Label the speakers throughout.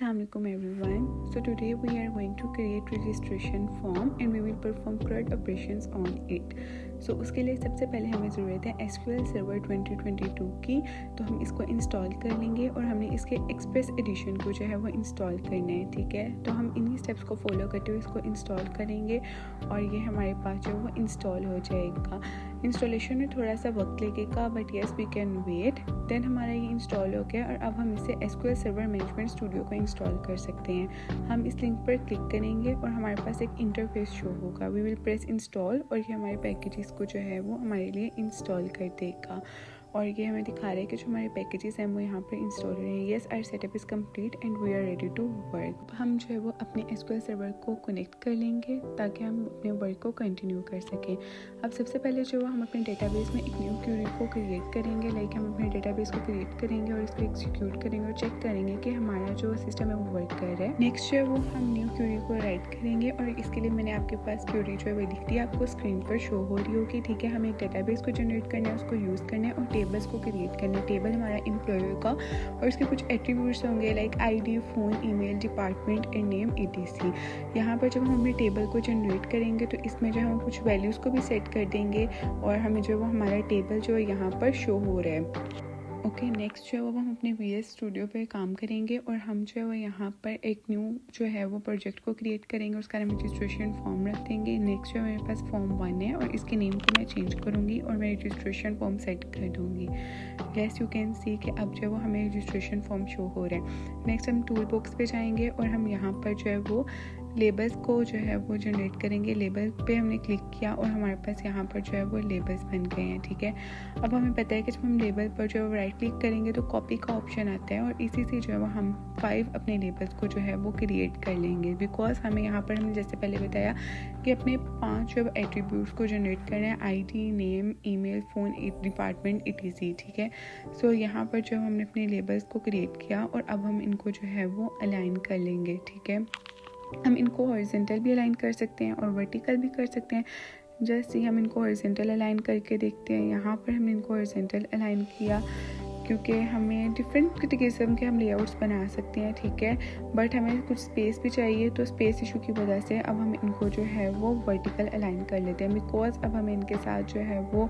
Speaker 1: Assalamualaikum everyone. So today we are going to create registration form and we will perform CRUD operations on it. So उसके लिए सबसे पहले हमें ज़रूरत है SQL Server 2022 की, तो हम इसको इंस्टॉल कर लेंगे और हमने इसके एक्सप्रेस एडिशन को जो है वो इंस्टॉल करना है, ठीक है। तो हम इन्हीं स्टेप्स को फॉलो करते हुए इसको इंस्टॉल करेंगे और ये हमारे पास जो है वो इंस्टॉल हो जाएगा। इंस्टॉलेशन में थोड़ा सा वक्त लगेगा but yes we can wait. Then हमारा ये इंस्टॉल हो गया और अब हम इसे SQL Server मैनेजमेंट स्टूडियो को इंस्टॉल कर सकते हैं। हम इस लिंक पर क्लिक करेंगे और हमारे पास एक इंटरफेस शो होगा। वी विल प्रेस इंस्टॉल और ये हमारे पैकेजेस को जो है वो हमारे लिए इंस्टॉल कर देगा और ये हमें दिखा रहा है कि जो हमारे पैकेजेस हैं वो यहाँ पर इंस्टॉल हो रहे हैं। Yes our setup is complete and we are ready to work. हम जो है वो अपने SQL सर्वर को कनेक्ट कर लेंगे ताकि हम अपने वर्क को कंटिन्यू कर सकें। अब सबसे पहले जो हम अपने डेटाबेस में एक न्यू क्वेरी को क्रिएट करेंगे। लाइक हम अपने डेटाबेस को क्रिएट करेंगे और इसको एग्जीक्यूट करेंगे और चेक करेंगे कि हमारा जो सिस्टम है वो वर्क कर रहा है। नेक्स्ट जो है वो हम न्यू क्वेरी को राइट करेंगे और इसके लिए मैंने आपके पास क्वेरी जो है वो लिख दी, आपको स्क्रीन पर शो हो रही होगी, ठीक है। हमें एक डेटाबेस को जनरेट करना है, उसको यूज़ करना है और टेबल्स को क्रिएट करना है। टेबल हमारा एम्प्लॉयर का और इसके कुछ एट्रीब्यूट्स होंगे like ID, phone, email, department and name etc। यहाँ पर जब हम अपने टेबल को जनरेट करेंगे तो इसमें जो हम कुछ वैल्यूज़ को भी सेट कर देंगे और हमें जो वो हमारा टेबल जो है यहाँ पर शो हो रहा है। ओके, नेक्स्ट जो है वो हम अपने VS स्टूडियो पे काम करेंगे और हम जो है वो यहाँ पर एक न्यू जो है वो प्रोजेक्ट को क्रिएट करेंगे। उसका नाम रजिस्ट्रेशन फॉर्म रख देंगे। नेक्स्ट जो है मेरे पास फॉर्म 1 है और इसके नेम को मैं चेंज करूँगी और मैं रजिस्ट्रेशन फॉर्म सेट कर दूँगी। यस यू कैन सी कि अब जो है वो हमें रजिस्ट्रेशन फॉर्म शो हो रहा है। नेक्स्ट हम टूल बॉक्स पे जाएंगे और हम यहाँ पर जो है वो लेबल्स को जो है वो जनरेट करेंगे। लेबल पे हमने क्लिक किया और हमारे पास यहाँ पर जो है वो लेबल्स बन गए हैं, ठीक है। अब हमें पता है कि जब हम लेबल पर जो है वो राइट क्लिक करेंगे तो कॉपी का ऑप्शन आता है और इसी से जो है वो हम 5 अपने लेबल्स को जो है वो क्रिएट कर लेंगे। बिकॉज हमें यहाँ पर हमने जैसे पहले बताया कि अपने 5 जो एट्रीब्यूट्स को जनरेट करना है, ID, name, email, phone, department etc, ठीक है। सो यहाँ पर जो हमने अपने लेबल्स को क्रिएट किया और अब हम इनको जो है वो अलाइन कर लेंगे, ठीक है। हम इनको हॉरिजॉन्टल भी अलाइन कर सकते हैं और वर्टिकल भी कर सकते हैं। जैसे हम इनको हॉरिजॉन्टल अलाइन करके देखते हैं। यहाँ पर हमने इनको हॉरिजॉन्टल अलाइन किया क्योंकि हमें डिफरेंट किस्म के हम लेआउट्स बना सकते हैं, ठीक है। बट हमें कुछ स्पेस भी चाहिए तो स्पेस इशू की वजह से अब हम इनको जो है वो वर्टिकल अलाइन कर लेते हैं। बिकॉज अब हमें इनके साथ जो है वो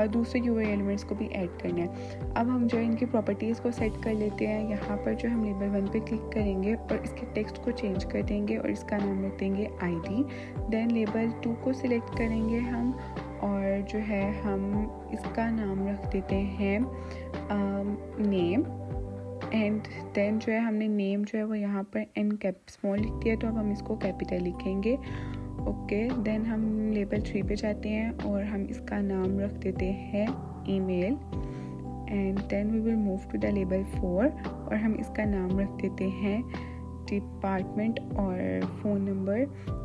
Speaker 1: दूसरे UI एलिमेंट्स को भी ऐड करना है। अब हम जो है इनकी प्रॉपर्टीज़ को सेट कर लेते हैं। यहाँ पर जो हम लेबल 1 पे क्लिक करेंगे और इसके टेक्स्ट को चेंज कर देंगे और इसका नाम रख देंगे ID। देन लेबल 2 को सिलेक्ट करेंगे हम और जो है हम इसका नाम रख देते हैं नेम एंड देन जो है हमने नेम जो है वो यहाँ पर एन कैप स्मॉल लिख दिया तो अब हम इसको कैपिटल लिखेंगे। ओके, देन हम लेबल 3 पे जाते हैं और हम इसका नाम रख देते हैं email and then we will move to the label 4 और हम इसका नाम रख देते हैं डिपार्टमेंट और फ़ोन नंबर।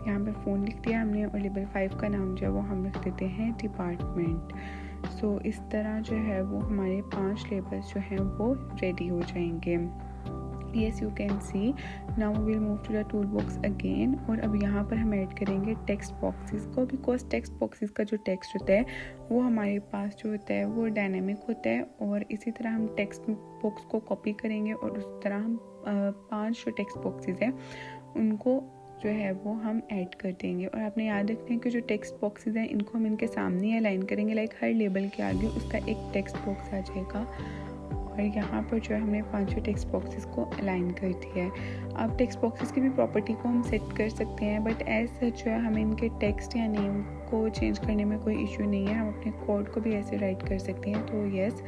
Speaker 1: यहाँ पे फ़ोन लिख दिया हमने और लेबल 5 का नाम जो है वो हम रख देते हैं डिपार्टमेंट। सो इस तरह जो है वो हमारे 5 लेबल्स जो हैं वो रेडी हो जाएंगे। Yes you can see. Now we will move to the tool box again और अब यहाँ पर हम ऐड करेंगे टेक्स्ट बॉक्सेस को। बिकॉज टेक्स्ट बॉक्सेस का जो टेक्स्ट होता है वो हमारे पास जो होता है वो डायनामिक होता है और इसी तरह हम टेक्स्ट बॉक्स को कॉपी करेंगे और उस तरह हम 5 जो टेक्स्ट बॉक्सेस हैं उनको जो है वो हम ऐड कर देंगे। और आपने याद रखना है कि जो टेक्स्ट बॉक्सेस हैं इनको हम इनके सामने अलाइन करेंगे। लाइक हर लेबल के आगे उसका एक टेक्स्ट बॉक्स आ जाएगा और यहाँ पर जो है हमने 5 टेक्स्ट बॉक्सेस को अलाइन कर दिया है। अब टेक्स्ट बॉक्सेस की भी प्रॉपर्टी को हम सेट कर सकते हैं बट एज सच जो है हमें इनके टेक्स्ट या नेम को चेंज करने में कोई इशू नहीं है। हम अपने कोड को भी ऐसे राइट कर सकते हैं। तो येस,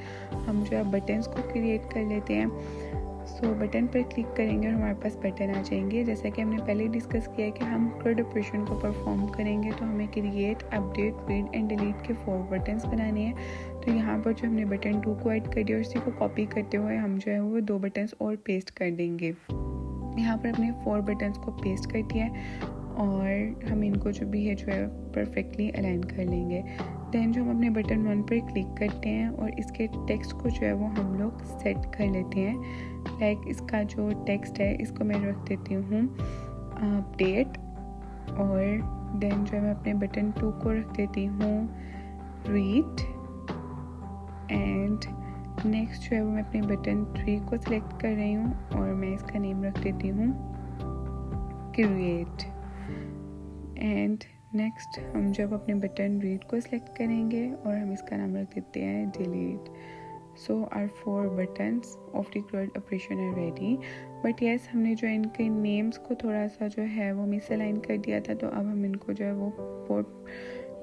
Speaker 1: हम जो है बटन्स को क्रिएट कर लेते हैं। सो बटन पर क्लिक करेंगे और हमारे पास बटन आ जाएंगे। जैसा कि हमने पहले डिस्कस किया है कि हम CRUD ऑपरेशन को परफॉर्म करेंगे तो हमें create, update, read and delete के 4 बटन्स बनाने हैं। तो यहाँ पर जो हमने बटन 2 को ऐड कर दिया और इसी को कॉपी करते हुए हम जो है वो 2 बटन्स और पेस्ट कर देंगे। यहाँ पर हमने 4 बटन्स को पेस्ट कर दिया है और हम इनको जो भी है जो है परफेक्टली अलाइन कर लेंगे। देन जो हम अपने बटन 1 पर क्लिक करते हैं और इसके टेक्स्ट को जो है वो हम लोग सेट कर लेते हैं। लाइक इसका जो टेक्स्ट है इसको मैं रख देती हूँ अपडेट और देन जो है मैं अपने बटन 2 को रख देती हूँ रीड एंड नेक्स्ट जो है वो मैं अपने बटन 3 को सिलेक्ट कर रही हूँ और मैं इसका नेम रख देती हूँ क्रिएट। एंड नेक्स्ट हम जब अपने बटन रीड को सिलेक्ट करेंगे और हम इसका नाम रख देते हैं delete. So are 4 buttons of the CRUD operation are ready, but yes हमने जो इनके नेम्स को थोड़ा सा जो है वो मिसअलाइन कर दिया था, तो अब हम इनको जो है वो 4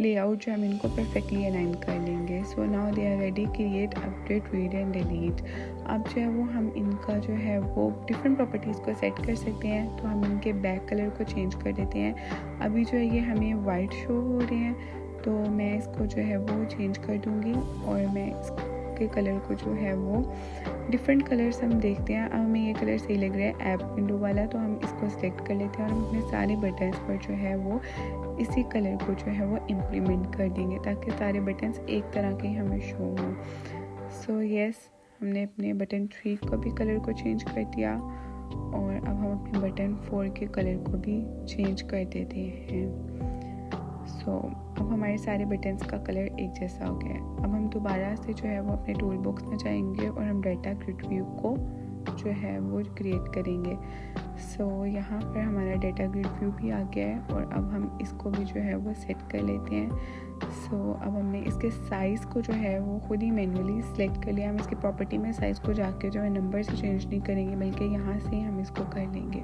Speaker 1: लेआउट जो हम इनको परफेक्टली अलाइन कर लेंगे। So now they are ready, create, update, read and delete. अब जो है वो हम इनका जो है वो डिफरेंट प्रॉपर्टीज़ को सेट कर सकते हैं। तो हम इनके बैक कलर को चेंज कर देते हैं। अभी जो है ये हमें वाइट शो हो रहे हैं, तो मैं इसको जो है वो चेंज कर दूँगी और मैं के कलर को जो है वो डिफरेंट कलर्स हम देखते हैं। अब हमें ये कलर सही लग रहा है ऐप विंडो वाला, तो हम इसको सिलेक्ट कर लेते हैं और हम अपने सारे बटन्स पर जो है वो इसी कलर को जो है वो इम्प्लीमेंट कर देंगे ताकि सारे बटन्स एक तरह के हमें शो हों। सो येस, हमने अपने बटन 3 को भी कलर को चेंज कर दिया और अब हम अपने बटन 4 के कलर को भी चेंज कर देते हैं। अब हमारे सारे बटन्स का कलर एक जैसा हो गया है। अब हम दोबारा से जो है वो अपने टूल बॉक्स में जाएंगे और हम डाटा ग्रिड व्यू को जो है वो क्रिएट करेंगे। यहाँ पर हमारा डाटा ग्रिड व्यू भी आ गया है और अब हम इसको भी जो है वो सेट कर लेते हैं। अब हमने इसके साइज़ को जो है वो खुद ही मैन्युअली सिलेक्ट कर लिया। हम इसकी प्रॉपर्टी में साइज़ को जाके जो है नंबर से चेंज नहीं करेंगे, बल्कि यहाँ से हम इसको कर लेंगे।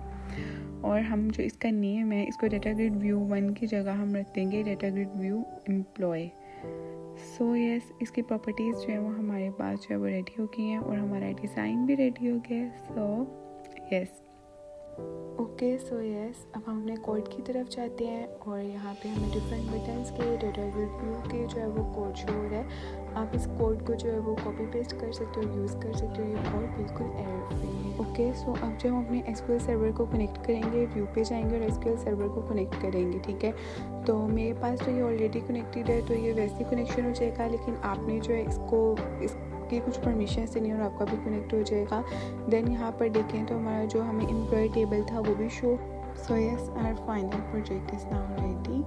Speaker 1: और हम जो इसका नेम है, इसको डाटा ग्रिड व्यू 1 की जगह हम रख देंगे data grid view employ. Yes, इसकी प्रॉपर्टीज़ जो है वो हमारे पास जो है वो रेडी हो गई हैं और हमारा डिज़ाइन भी रेडी हो गया है। येस, ओके, येस, अब हम अपने कोड की तरफ जाते हैं और यहाँ पे हमें डिफरेंट बटन्स के डाटा ग्रिड व्यू के जो है वो कोड शो हो रहा है। आप इस कोड को जो है वो कॉपी पेस्ट कर सकते हो, यूज़ कर सकते हो। ये कोड बिल्कुल एरर फ्री है। ओके, अब जब हम अपने SQL सर्वर को कनेक्ट करेंगे, व्यू पे जाएंगे और SQL सर्वर को कनेक्ट करेंगे, ठीक है। तो मेरे पास तो ये ऑलरेडी कनेक्टेड है, तो ये वैसे कनेक्शन हो जाएगा, लेकिन आपने जो है इसकी कुछ परमिशन से नहीं और आपका भी कनेक्ट हो जाएगा। देन यहाँ पर देखें तो हमारा जो हमें एम्प्लॉय टेबल था वो भी show. Yes, our final project is now ready.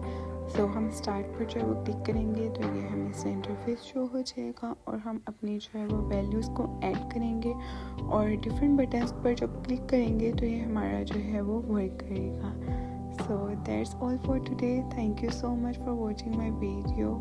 Speaker 1: हम स्टार्ट पर जो है वो क्लिक करेंगे तो ये हमें इससे इंटरफेस शो हो जाएगा और हम अपनी जो है वो वैल्यूज़ को ऐड करेंगे और डिफरेंट बटन्स पर जब क्लिक करेंगे तो ये हमारा जो है वो वर्क करेगा। That's all for today. Thank you so much for watching my video.